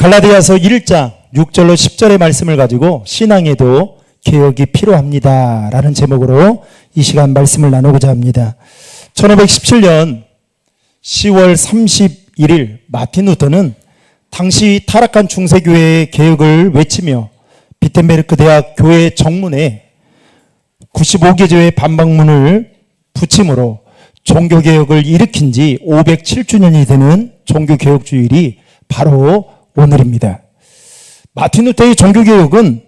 갈라디아서 1장 6절로 10절의 말씀을 가지고 신앙에도 개혁이 필요합니다 라는 제목으로 이 시간 말씀을 나누고자 합니다. 1517년 10월 31일 마틴 루터는 당시 타락한 중세교회의 개혁을 외치며 비텐베르크 대학 교회 정문에 95개조의 반박문을 붙임으로 종교개혁을 일으킨 지 507주년이 되는 종교개혁주일이 바로 오늘입니다. 마틴 루터의 종교개혁은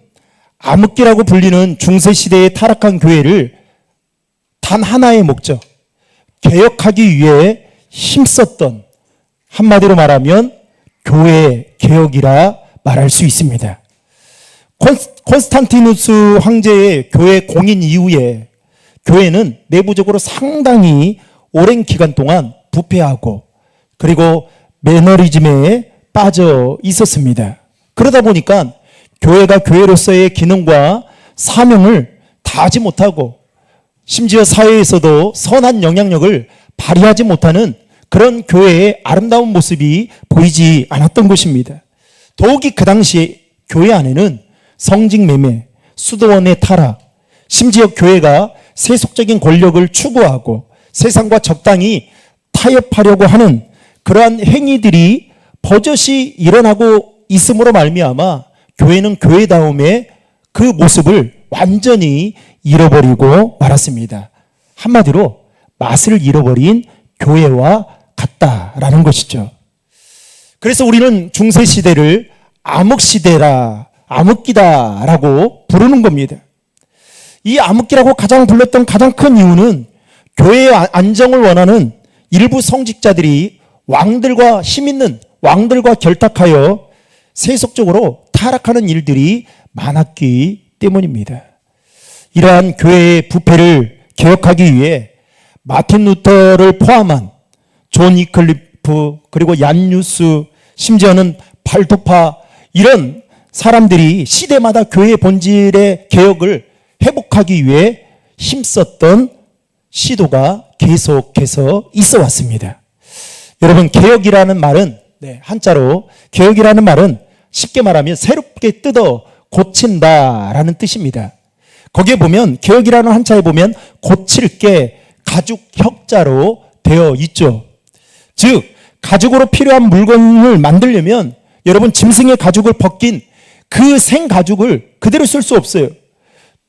암흑기라고 불리는 중세시대의 타락한 교회를 단 하나의 목적, 개혁하기 위해 힘썼던, 한마디로 말하면 교회 개혁이라 말할 수 있습니다. 콘스탄티누스 황제의 교회 공인 이후에 교회는 내부적으로 상당히 오랜 기간 동안 부패하고 그리고 매너리즘에 빠져 있었습니다. 그러다 보니까 교회가 교회로서의 기능과 사명을 다하지 못하고 심지어 사회에서도 선한 영향력을 발휘하지 못하는 그런 교회의 아름다운 모습이 보이지 않았던 것입니다. 더욱이 그 당시 교회 안에는 성직매매, 수도원의 타락, 심지어 교회가 세속적인 권력을 추구하고 세상과 적당히 타협하려고 하는 그러한 행위들이 버젓이 일어나고 있음으로 말미암아 교회는 교회다움의 그 모습을 완전히 잃어버리고 말았습니다. 한마디로 맛을 잃어버린 교회와 같다라는 것이죠. 그래서 우리는 중세시대를 암흑기다라고 부르는 겁니다. 이 암흑기라고 가장 불렀던 가장 큰 이유는 교회의 안정을 원하는 일부 성직자들이 힘 있는 왕들과 결탁하여 세속적으로 타락하는 일들이 많았기 때문입니다. 이러한 교회의 부패를 개혁하기 위해 마틴 루터를 포함한 존 위클리프 그리고 얀 유스 심지어는 발도파 이런 사람들이 시대마다 교회의 본질의 개혁을 회복하기 위해 힘썼던 시도가 계속해서 있어 왔습니다. 여러분, 개혁이라는 말은 한자로 개혁이라는 말은 쉽게 말하면 새롭게 뜯어 고친다라는 뜻입니다. 거기에 보면 개혁이라는 한자에 보면 고칠 게 가죽 혁자로 되어 있죠. 즉 가죽으로 필요한 물건을 만들려면 여러분 짐승의 가죽을 벗긴 그 생가죽을 그대로 쓸 수 없어요.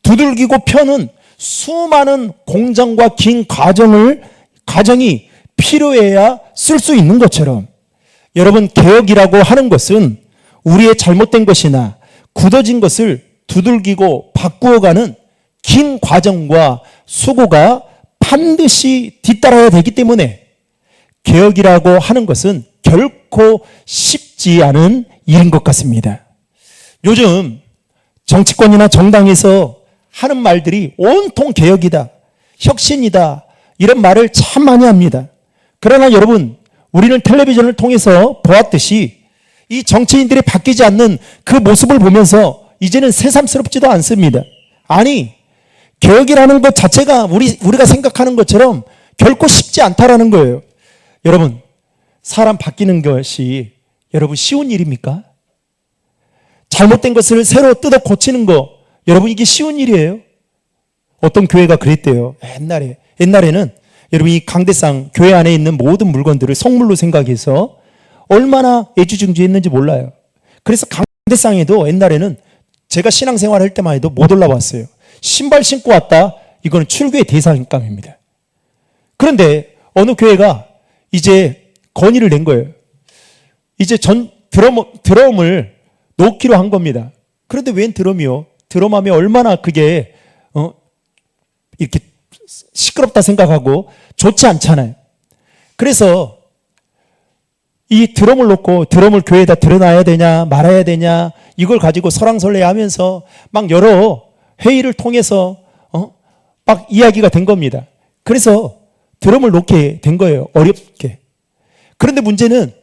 두들기고 펴는 수많은 공정과 긴 과정이 필요해야 쓸 수 있는 것처럼 여러분 개혁이라고 하는 것은 우리의 잘못된 것이나 굳어진 것을 두들기고 바꾸어가는 긴 과정과 수고가 반드시 뒤따라야 되기 때문에 개혁이라고 하는 것은 결코 쉽지 않은 일인 것 같습니다. 요즘 정치권이나 정당에서 하는 말들이 온통 개혁이다, 혁신이다 이런 말을 참 많이 합니다. 그러나 여러분 우리는 텔레비전을 통해서 보았듯이 이 정치인들이 바뀌지 않는 그 모습을 보면서 이제는 새삼스럽지도 않습니다. 아니 개혁이라는 것 자체가 우리가 생각하는 것처럼 결코 쉽지 않다라는 거예요. 여러분 사람 바뀌는 것이 여러분 쉬운 일입니까? 잘못된 것을 새로 뜯어 고치는 거 여러분 이게 쉬운 일이에요? 어떤 교회가 그랬대요. 옛날에는 여러분 이 강대상 교회 안에 있는 모든 물건들을 성물로 생각해서 얼마나 애지중지했는지 몰라요. 그래서 강대상에도 옛날에는 제가 신앙생활 할 때만 해도 못 올라왔어요. 신발 신고 왔다? 이거는 출교의 대상감입니다. 그런데 어느 교회가 이제 건의를 낸 거예요. 이제 드럼을 놓기로 한 겁니다. 그런데 웬 드럼이요? 드럼하면 얼마나 그게 이렇게 시끄럽다 생각하고 좋지 않잖아요. 그래서 이 드럼을 놓고 드럼을 교회에다 들여놔야 되냐 말아야 되냐 이걸 가지고 설왕설래하면서 막 여러 회의를 통해서 막 이야기가 된 겁니다. 그래서 드럼을 놓게 된 거예요. 어렵게. 그런데 문제는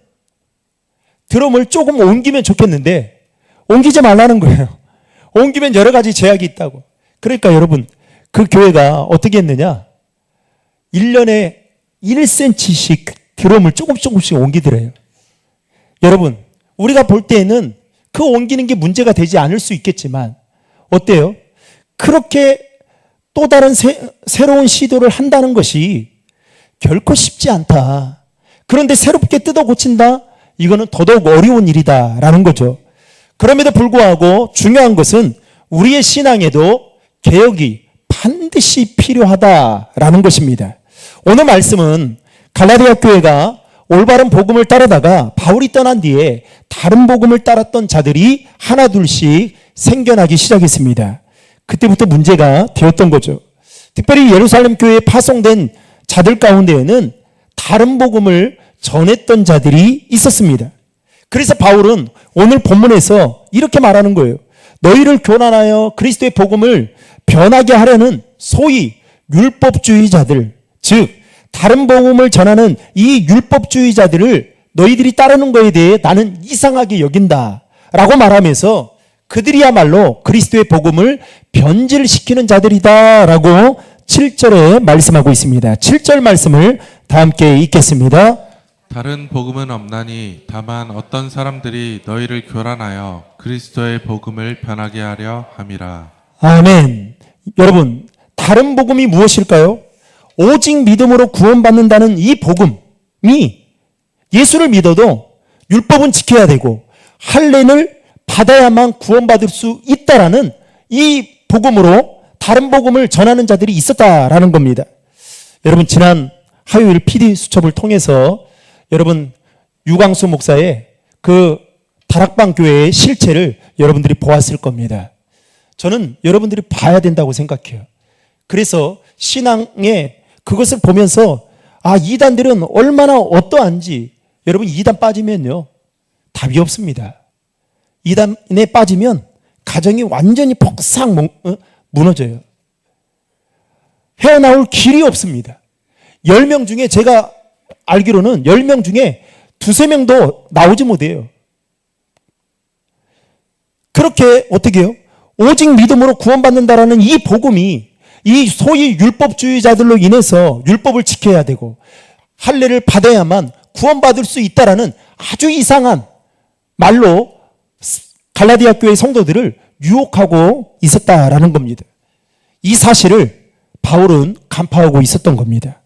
드럼을 조금 옮기면 좋겠는데 옮기지 말라는 거예요. 옮기면 여러 가지 제약이 있다고. 그러니까 여러분 그 교회가 어떻게 했느냐 1년에 1cm씩 드럼을 조금씩 옮기더래요. 여러분 우리가 볼 때에는 그 옮기는 게 문제가 되지 않을 수 있겠지만 어때요? 그렇게 또 다른 새로운 시도를 한다는 것이 결코 쉽지 않다. 그런데 새롭게 뜯어 고친다? 이거는 더더욱 어려운 일이다라는 거죠. 그럼에도 불구하고 중요한 것은 우리의 신앙에도 개혁이 반드시 필요하다라는 것입니다. 오늘 말씀은 갈라디아 교회가 올바른 복음을 따르다가 바울이 떠난 뒤에 다른 복음을 따랐던 자들이 하나둘씩 생겨나기 시작했습니다. 그때부터 문제가 되었던 거죠. 특별히 예루살렘 교회에 파송된 자들 가운데에는 다른 복음을 전했던 자들이 있었습니다. 그래서 바울은 오늘 본문에서 이렇게 말하는 거예요. 너희를 교란하여 그리스도의 복음을 변하게 하려는 소위 율법주의자들, 즉 다른 복음을 전하는 이 율법주의자들을 너희들이 따르는 것에 대해 나는 이상하게 여긴다 라고 말하면서 그들이야말로 그리스도의 복음을 변질시키는 자들이다 라고 7절에 말씀하고 있습니다. 7절 말씀을 다 함께 읽겠습니다. 다른 복음은 없나니 다만 어떤 사람들이 너희를 교란하여 그리스도의 복음을 변하게 하려 함이라. 아멘. 여러분, 다른 복음이 무엇일까요? 오직 믿음으로 구원받는다는 이 복음이 예수를 믿어도 율법은 지켜야 되고 할례를 받아야만 구원받을 수 있다라는 이 복음으로 다른 복음을 전하는 자들이 있었다라는 겁니다. 여러분, 지난 화요일 PD 수첩을 통해서 여러분 유광수 목사의 그 다락방 교회의 실체를 여러분들이 보았을 겁니다. 저는 여러분들이 봐야 된다고 생각해요. 그래서 신앙에 그것을 보면서 이단들은 얼마나 어떠한지, 여러분 이단 빠지면요 답이 없습니다. 이단에 빠지면 가정이 완전히 폭삭 무너져요. 헤어나올 길이 없습니다. 10명 중에 제가 알기로는 10명 중에 2-3명도 나오지 못해요. 그렇게 어떻게 해요? 오직 믿음으로 구원받는다라는 이 복음이 이 소위 율법주의자들로 인해서 율법을 지켜야 되고 할례를 받아야만 구원받을 수 있다라는 아주 이상한 말로 갈라디아 교회 성도들을 유혹하고 있었다라는 겁니다. 이 사실을 바울은 간파하고 있었던 겁니다.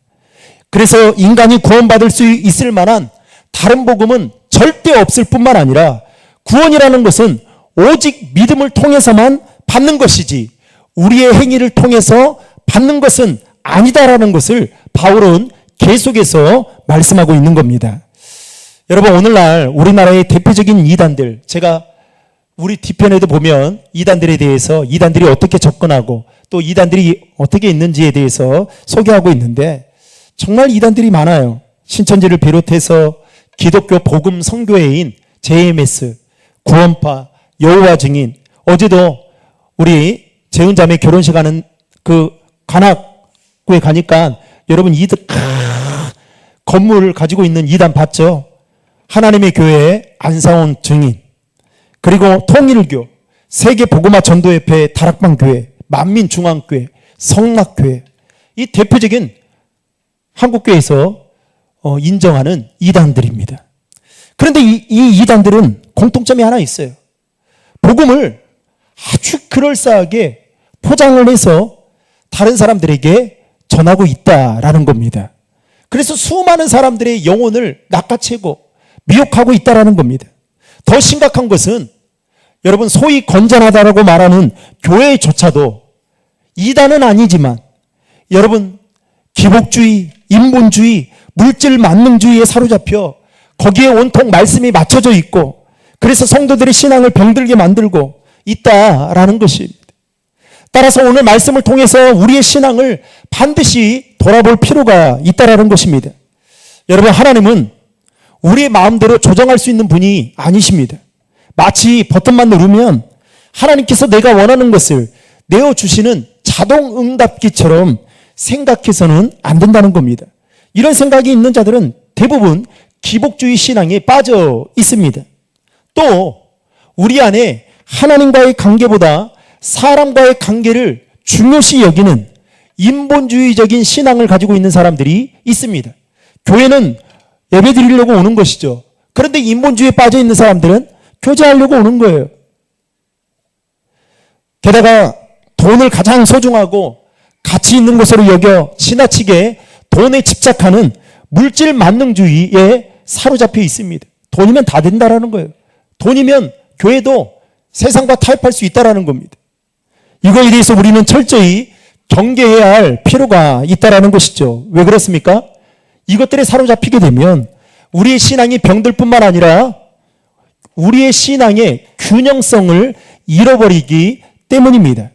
그래서 인간이 구원받을 수 있을 만한 다른 복음은 절대 없을 뿐만 아니라 구원이라는 것은 오직 믿음을 통해서만 받는 것이지 우리의 행위를 통해서 받는 것은 아니다라는 것을 바울은 계속해서 말씀하고 있는 겁니다. 여러분, 오늘날 우리나라의 대표적인 이단들, 제가 우리 뒤편에도 보면 이단들에 대해서 이단들이 어떻게 접근하고 또 이단들이 어떻게 있는지에 대해서 소개하고 있는데 정말 이단들이 많아요. 신천지를 비롯해서 기독교 복음 선교회인 JMS, 구원파, 여호와 증인, 어제도 우리 재훈자매 결혼식 하는 그 관악구에 가니까 여러분 건물을 가지고 있는 이단 봤죠? 하나님의 교회 안사온 증인, 그리고 통일교, 세계복음화 전도협회 다락방교회, 만민중앙교회, 성락교회, 이 대표적인 한국교회에서 인정하는 이단들입니다. 그런데 이 이단들은 공통점이 하나 있어요. 복음을 아주 그럴싸하게 포장을 해서 다른 사람들에게 전하고 있다라는 겁니다. 그래서 수많은 사람들의 영혼을 낚아채고 미혹하고 있다라는 겁니다. 더 심각한 것은 여러분 소위 건전하다라고 말하는 교회조차도 이단은 아니지만 여러분 기복주의, 인본주의, 물질 만능주의에 사로잡혀 거기에 온통 말씀이 맞춰져 있고 그래서 성도들의 신앙을 병들게 만들고 있다라는 것입니다. 따라서 오늘 말씀을 통해서 우리의 신앙을 반드시 돌아볼 필요가 있다라는 것입니다. 여러분, 하나님은 우리의 마음대로 조정할 수 있는 분이 아니십니다. 마치 버튼만 누르면 하나님께서 내가 원하는 것을 내어주시는 자동응답기처럼 생각해서는 안 된다는 겁니다. 이런 생각이 있는 자들은 대부분 기복주의 신앙에 빠져 있습니다. 또 우리 안에 하나님과의 관계보다 사람과의 관계를 중요시 여기는 인본주의적인 신앙을 가지고 있는 사람들이 있습니다. 교회는 예배 드리려고 오는 것이죠. 그런데 인본주의에 빠져 있는 사람들은 교제하려고 오는 거예요. 게다가 돈을 가장 소중하고 가치 있는 것으로 여겨 지나치게 돈에 집착하는 물질 만능주의에 사로잡혀 있습니다. 돈이면 다 된다라는 거예요. 돈이면 교회도 세상과 타협할 수 있다라는 겁니다. 이거에 대해서 우리는 철저히 경계해야 할 필요가 있다라는 것이죠. 왜 그렇습니까? 이것들에 사로잡히게 되면 우리의 신앙이 병들 뿐만 아니라 우리의 신앙의 균형성을 잃어버리기 때문입니다.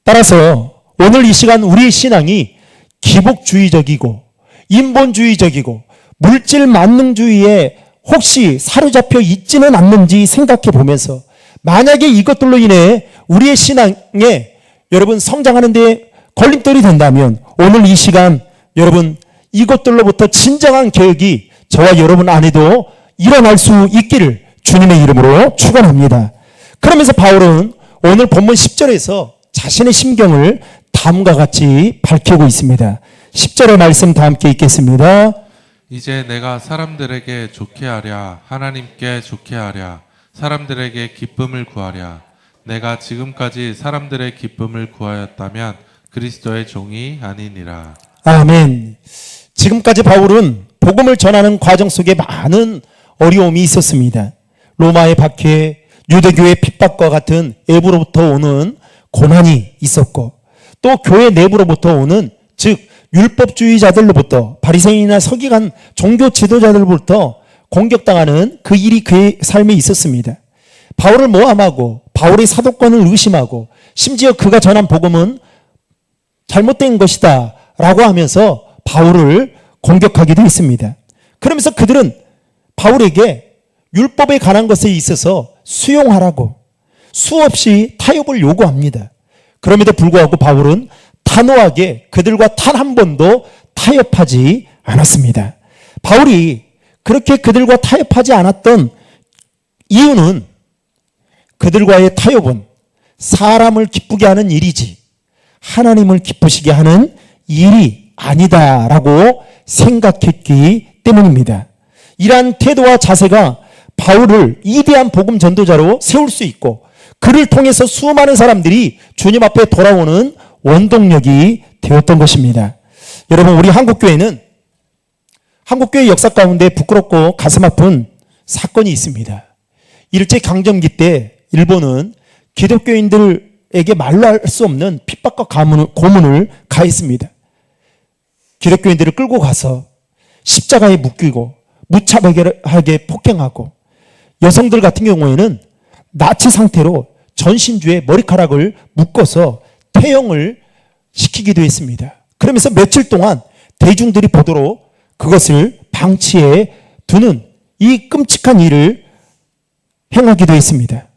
따라서 오늘 이 시간 우리의 신앙이 기복주의적이고 인본주의적이고 물질 만능주의에 혹시 사로잡혀 있지는 않는지 생각해 보면서 만약에 이것들로 인해 우리의 신앙에 여러분 성장하는 데 걸림돌이 된다면 오늘 이 시간 여러분 이것들로부터 진정한 개혁이 저와 여러분 안에도 일어날 수 있기를 주님의 이름으로 축원합니다. 그러면서 바울은 오늘 본문 10절에서 자신의 심경을 다음과 같이 밝히고 있습니다. 10절의 말씀 다 함께 읽겠습니다. 이제 내가 사람들에게 좋게 하랴 하나님께 좋게 하랴 사람들에게 기쁨을 구하랴 내가 지금까지 사람들의 기쁨을 구하였다면 그리스도의 종이 아니니라. 아멘. 지금까지 바울은 복음을 전하는 과정 속에 많은 어려움이 있었습니다. 로마의 박해, 유대교의 핍박과 같은 외부로부터 오는 고난이 있었고 또 교회 내부로부터 오는 즉 율법주의자들로부터 바리새인이나 서기관 종교 지도자들로부터 공격당하는 그 일이 그의 삶에 있었습니다. 바울을 모함하고 바울의 사도권을 의심하고 심지어 그가 전한 복음은 잘못된 것이다 라고 하면서 바울을 공격하기도 했습니다. 그러면서 그들은 바울에게 율법에 관한 것에 있어서 수용하라고 수없이 타협을 요구합니다. 그럼에도 불구하고 바울은 단호하게 그들과 단 한 번도 타협하지 않았습니다. 바울이 그렇게 그들과 타협하지 않았던 이유는 그들과의 타협은 사람을 기쁘게 하는 일이지 하나님을 기쁘시게 하는 일이 아니다라고 생각했기 때문입니다. 이러한 태도와 자세가 바울을 위대한 복음 전도자로 세울 수 있고 그를 통해서 수많은 사람들이 주님 앞에 돌아오는 원동력이 되었던 것입니다. 여러분 우리 한국교회는 한국교회 역사 가운데 부끄럽고 가슴 아픈 사건이 있습니다. 일제강점기 때 일본은 기독교인들에게 말로 할 수 없는 핍박과 고문을 가했습니다. 기독교인들을 끌고 가서 십자가에 묶이고 무차별하게 폭행하고 여성들 같은 경우에는 나치 상태로 전신주에 머리카락을 묶어서 퇴영을 시키기도 했습니다. 그러면서 며칠 동안 대중들이 보도록 그것을 방치해 두는 이 끔찍한 일을 행하기도 했습니다.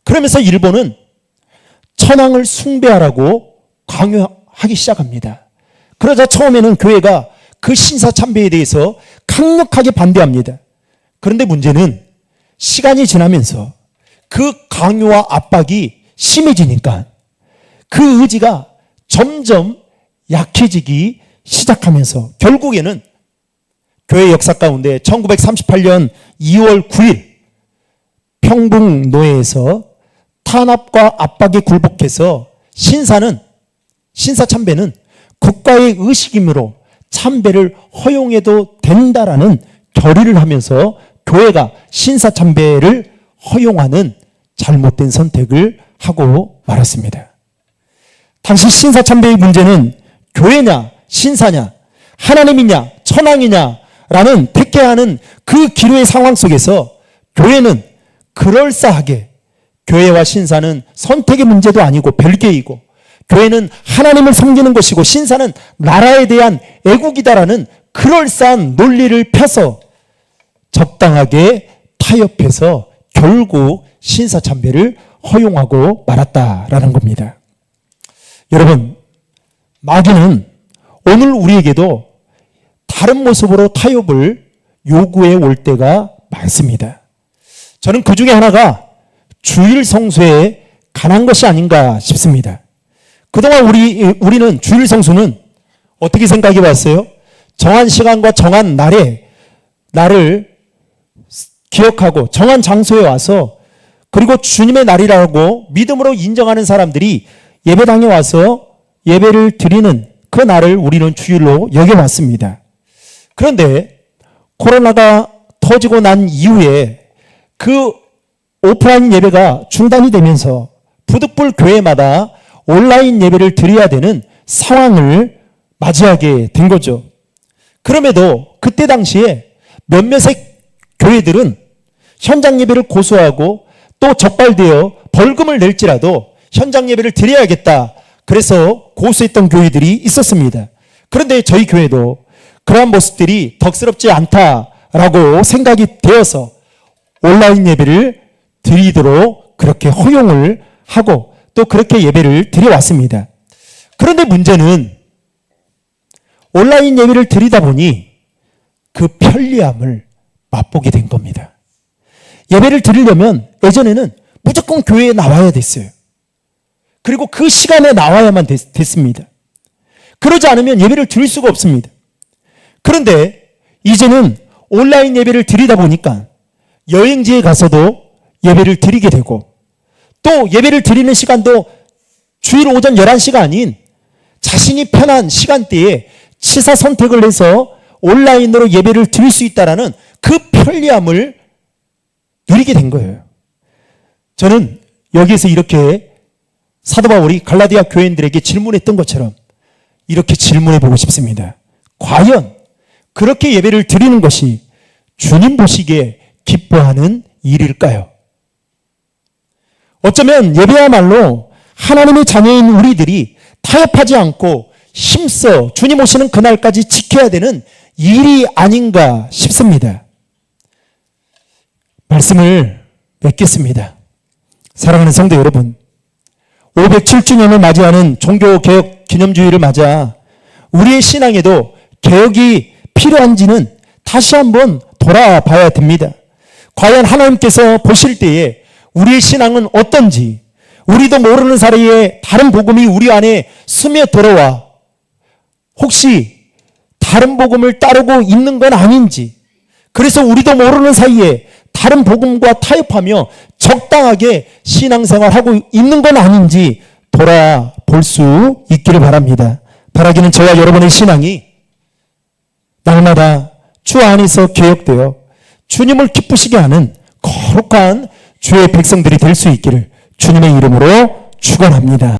그러면서 일본은 천황을 숭배하라고 강요하기 시작합니다. 그러자 처음에는 교회가 그 신사참배에 대해서 강력하게 반대합니다. 그런데 문제는 시간이 지나면서 그 강요와 압박이 심해지니까 그 의지가 점점 약해지기 시작하면서 결국에는 교회 역사 가운데 1938년 2월 9일 평북노예에서 탄압과 압박에 굴복해서 신사참배는 국가의 의식이므로 참배를 허용해도 된다라는 결의를 하면서 교회가 신사참배를 허용하는 잘못된 선택을 하고 말았습니다. 당시 신사참배의 문제는 교회냐 신사냐 하나님이냐 천황이냐라는 택해야 하는 그 기로의 상황 속에서 교회는 그럴싸하게 교회와 신사는 선택의 문제도 아니고 별개이고 교회는 하나님을 섬기는 것이고 신사는 나라에 대한 애국이다라는 그럴싸한 논리를 펴서 적당하게 타협해서 결국 신사참배를 허용하고 말았다라는 겁니다. 여러분, 마귀는 오늘 우리에게도 다른 모습으로 타협을 요구해 올 때가 많습니다. 저는 그 중에 하나가 주일 성수에 관한 것이 아닌가 싶습니다. 그동안 우리는 주일 성수는 어떻게 생각해 봤어요? 정한 시간과 정한 날에 나를 기억하고 정한 장소에 와서 그리고 주님의 날이라고 믿음으로 인정하는 사람들이 예배당에 와서 예배를 드리는 그 날을 우리는 주일로 여겨왔습니다. 그런데 코로나가 터지고 난 이후에 그 오프라인 예배가 중단이 되면서 부득불 교회마다 온라인 예배를 드려야 되는 상황을 맞이하게 된 거죠. 그럼에도 그때 당시에 몇몇의 교회들은 현장 예배를 고수하고 또 적발되어 벌금을 낼지라도 현장 예배를 드려야겠다. 그래서 고수했던 교회들이 있었습니다. 그런데 저희 교회도 그러한 모습들이 덕스럽지 않다라고 생각이 되어서 온라인 예배를 드리도록 그렇게 허용을 하고 또 그렇게 예배를 드려왔습니다. 그런데 문제는 온라인 예배를 드리다 보니 그 편리함을 맛보게 된 겁니다. 예배를 드리려면 예전에는 무조건 교회에 나와야 됐어요. 그리고 그 시간에 나와야만 됐습니다. 그러지 않으면 예배를 드릴 수가 없습니다. 그런데 이제는 온라인 예배를 드리다 보니까 여행지에 가서도 예배를 드리게 되고 또 예배를 드리는 시간도 주일 오전 11시가 아닌 자신이 편한 시간대에 취사 선택을 해서 온라인으로 예배를 드릴 수 있다는 그 편리함을 누리게 된 거예요. 저는 여기에서 이렇게 사도 바울이 갈라디아 교인들에게 질문했던 것처럼 이렇게 질문해 보고 싶습니다. 과연 그렇게 예배를 드리는 것이 주님 보시기에 기뻐하는 일일까요? 어쩌면 예배야말로 하나님의 자녀인 우리들이 타협하지 않고 힘써 주님 오시는 그날까지 지켜야 되는 일이 아닌가 싶습니다. 말씀을 맺겠습니다. 사랑하는 성도 여러분, 507주년을 맞이하는 종교개혁 기념주의를 맞아 우리의 신앙에도 개혁이 필요한지는 다시 한번 돌아봐야 됩니다. 과연 하나님께서 보실 때에 우리의 신앙은 어떤지, 우리도 모르는 사이에 다른 복음이 우리 안에 스며들어와 혹시 다른 복음을 따르고 있는 건 아닌지, 그래서 우리도 모르는 사이에 다른 복음과 타협하며 적당하게 신앙생활하고 있는 건 아닌지 돌아볼 수 있기를 바랍니다. 바라기는 저와 여러분의 신앙이 날마다 주 안에서 개혁되어 주님을 기쁘시게 하는 거룩한 주의 백성들이 될 수 있기를 주님의 이름으로 축원합니다.